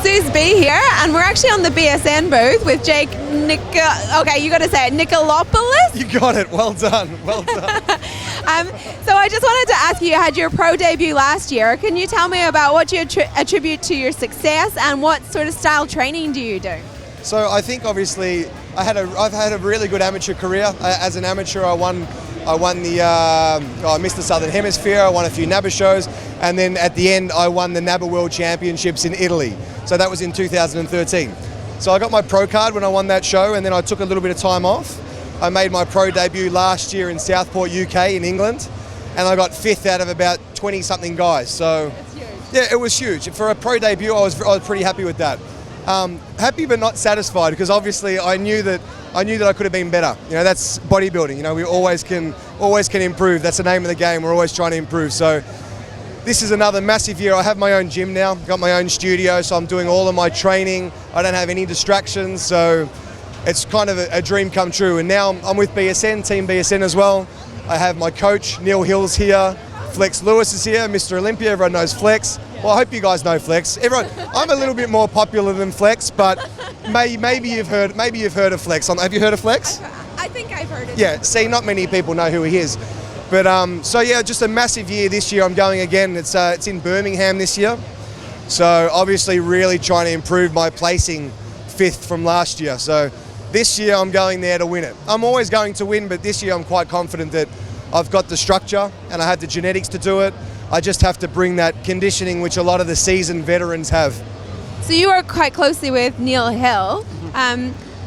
Suze B here, and we're actually on the BSN booth with Jake okay, you got to say it, Nikolopoulos? You got it, well done, well done. So I just wanted to ask you had your pro debut last year. Can you tell me about what you attribute to your success and what sort of style training do you do? So I think obviously I've had a really good amateur career. As an amateur, I won the Mr. Southern Hemisphere, I won a few NABBA shows, and then at the end I won the NABBA World Championships in Italy. So that was in 2013. So I got my pro card when I won that show, and then I took a little bit of time off. I made my pro debut last year in Southport, UK in England, and I got 5th out of about 20-something guys. So yeah, it was huge. For a pro debut, I was pretty happy with that. Happy but not satisfied, because obviously I knew that I could have been better. You know, that's bodybuilding. You know, we always can improve. That's the name of the game. We're always trying to improve. So this is another massive year. I have my own gym now, got my own studio, so I'm doing all of my training. I don't have any distractions, so it's kind of a dream come true. And now I'm with BSN, Team BSN as well. I have my coach, Neil Hill's here. Flex Lewis is here, Mr. Olympia. Everyone knows Flex. Well, I hope you guys know Flex. I'm a little bit more popular than Flex, but maybe you've heard of Flex. Have you heard of Flex? I think I've heard of it. Yeah, see, not many people know who he is. But so yeah, just a massive year this year. I'm going again. It's in Birmingham this year. So obviously really trying to improve my placing 5th from last year. So this year I'm going there to win it. I'm always going to win, but this year I'm quite confident that I've got the structure and I have the genetics to do it. I just have to bring that conditioning which a lot of the seasoned veterans have. So you work quite closely with Neil Hill.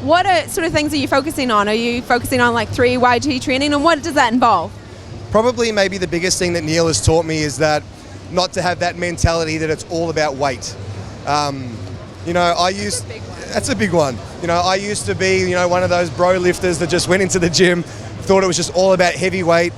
What sort of things are you focusing on? Are you focusing on like 3YT training, and what does that involve? Probably maybe the biggest thing that Neil has taught me is that not to have that mentality that it's all about weight. You know, that's a big one. You know, I used to be, you know, one of those bro lifters that just went into the gym, thought it was just all about heavy weight.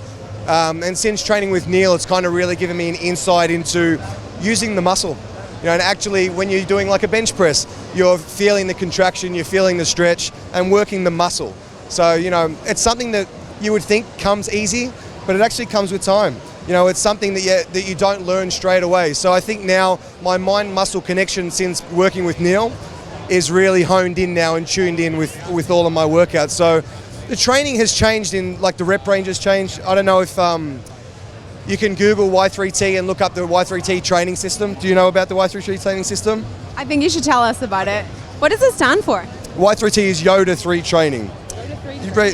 And since training with Neil, it's kind of really given me an insight into using the muscle. You know, and actually when you're doing like a bench press, you're feeling the contraction, you're feeling the stretch and working the muscle. So, you know, it's something that you would think comes easy, but it actually comes with time. You know, it's something that you don't learn straight away. So I think now my mind-muscle connection since working with Neil is really honed in now and tuned in with all of my workouts. So the training has changed like the rep range has changed. I don't know if you can Google Y3T and look up the Y3T training system. Do you know about the Y3T training system? I think you should tell us about it. What does it stand for? Y3T is Yoda 3 training.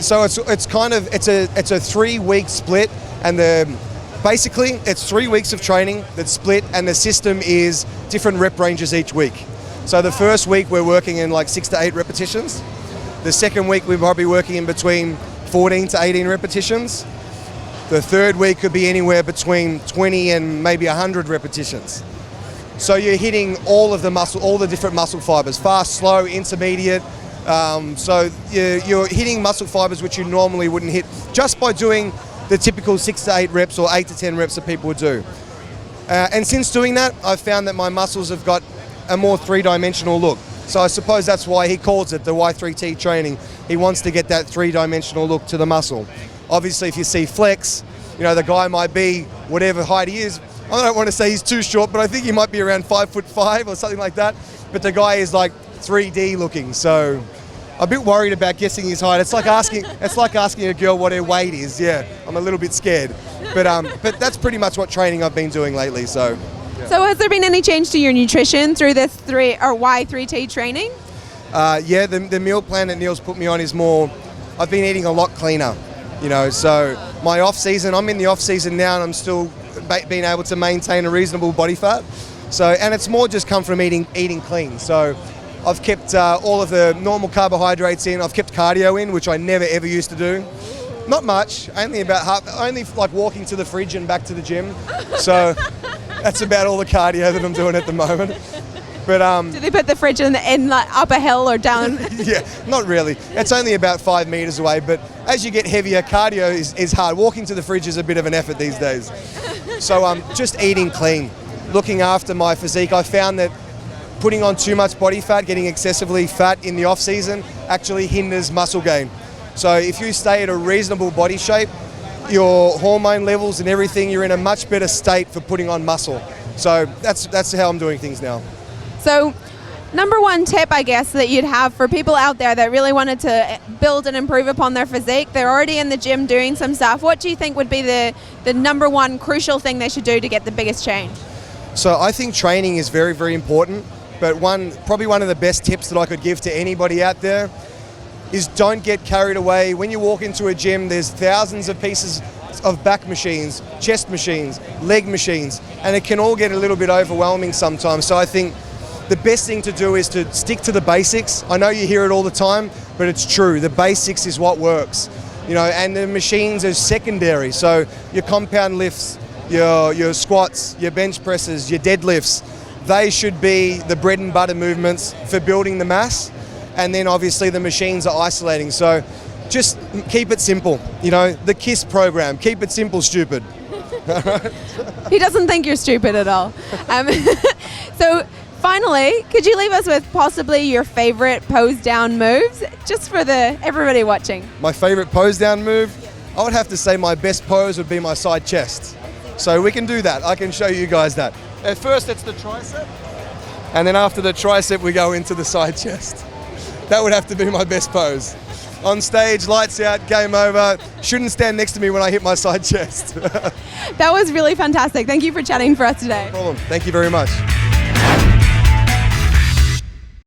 So it's a 3-week split, and basically it's 3 weeks of training that's split, and the system is different rep ranges each week. So the first week we're working in like 6 to 8 repetitions. The second week we're probably working in between 14 to 18 repetitions. The third week could be anywhere between 20 and maybe 100 repetitions. So you're hitting all of the muscle, all the different muscle fibers, fast, slow, intermediate. So you're hitting muscle fibers which you normally wouldn't hit just by doing the typical 6 to 8 reps or 8 to 10 reps that people would do. And since doing that, I've found that my muscles have got a more 3-dimensional look. So I suppose that's why he calls it the Y3T training. He wants to get that 3-dimensional look to the muscle. Obviously, if you see Flex, you know, the guy might be whatever height he is. I don't want to say he's too short, but I think he might be around 5'5" or something like that. But the guy is like 3D looking, so I'm a bit worried about guessing his height. It's like asking a girl what her weight is. Yeah, I'm a little bit scared. But that's pretty much what training I've been doing lately. So. Yeah. So has there been any change to your nutrition through this Y3T training? Yeah, the meal plan that Neil's put me on is more. I've been eating a lot cleaner. You know, so my off season, I'm in the off season now, and I'm still being able to maintain a reasonable body fat. So, and it's more just come from eating clean. So I've kept all of the normal carbohydrates in. I've kept cardio in, which I never ever used to do. Not much, only about half, only like walking to the fridge and back to the gym. So that's about all the cardio that I'm doing at the moment. But do they put the fridge in like up a hill or down? Yeah, not really. It's only about 5 meters away, but as you get heavier, cardio is hard. Walking to the fridge is a bit of an effort these days. So just eating clean, looking after my physique. I found that putting on too much body fat, getting excessively fat in the off season actually hinders muscle gain. So if you stay at a reasonable body shape, your hormone levels and everything, you're in a much better state for putting on muscle. So that's how I'm doing things now. So number one tip, I guess, that you'd have for people out there that really wanted to build and improve upon their physique? They're already in the gym doing some stuff. What do you think would be the number one crucial thing they should do to get the biggest change? So I think training is very, very important, but probably one of the best tips that I could give to anybody out there is don't get carried away. When you walk into a gym, there's thousands of pieces of back machines, chest machines, leg machines, and it can all get a little bit overwhelming sometimes. So I think the best thing to do is to stick to the basics. I know you hear it all the time, but it's true. The basics is what works, and the machines are secondary. So your compound lifts, your squats, your bench presses, your deadlifts, they should be the bread and butter movements for building the mass. And then obviously the machines are isolating. So just keep it simple. The KISS program, keep it simple, stupid. He doesn't think you're stupid at all. So finally, could you leave us with possibly your favorite pose down moves, just for everybody watching? My favorite pose down move? I would have to say my best pose would be my side chest. So we can do that. I can show you guys that. At first it's the tricep, and then after the tricep we go into the side chest. That would have to be my best pose. On stage, lights out, game over. Shouldn't stand next to me when I hit my side chest. That was really fantastic. Thank you for chatting for us today. No problem. Thank you very much.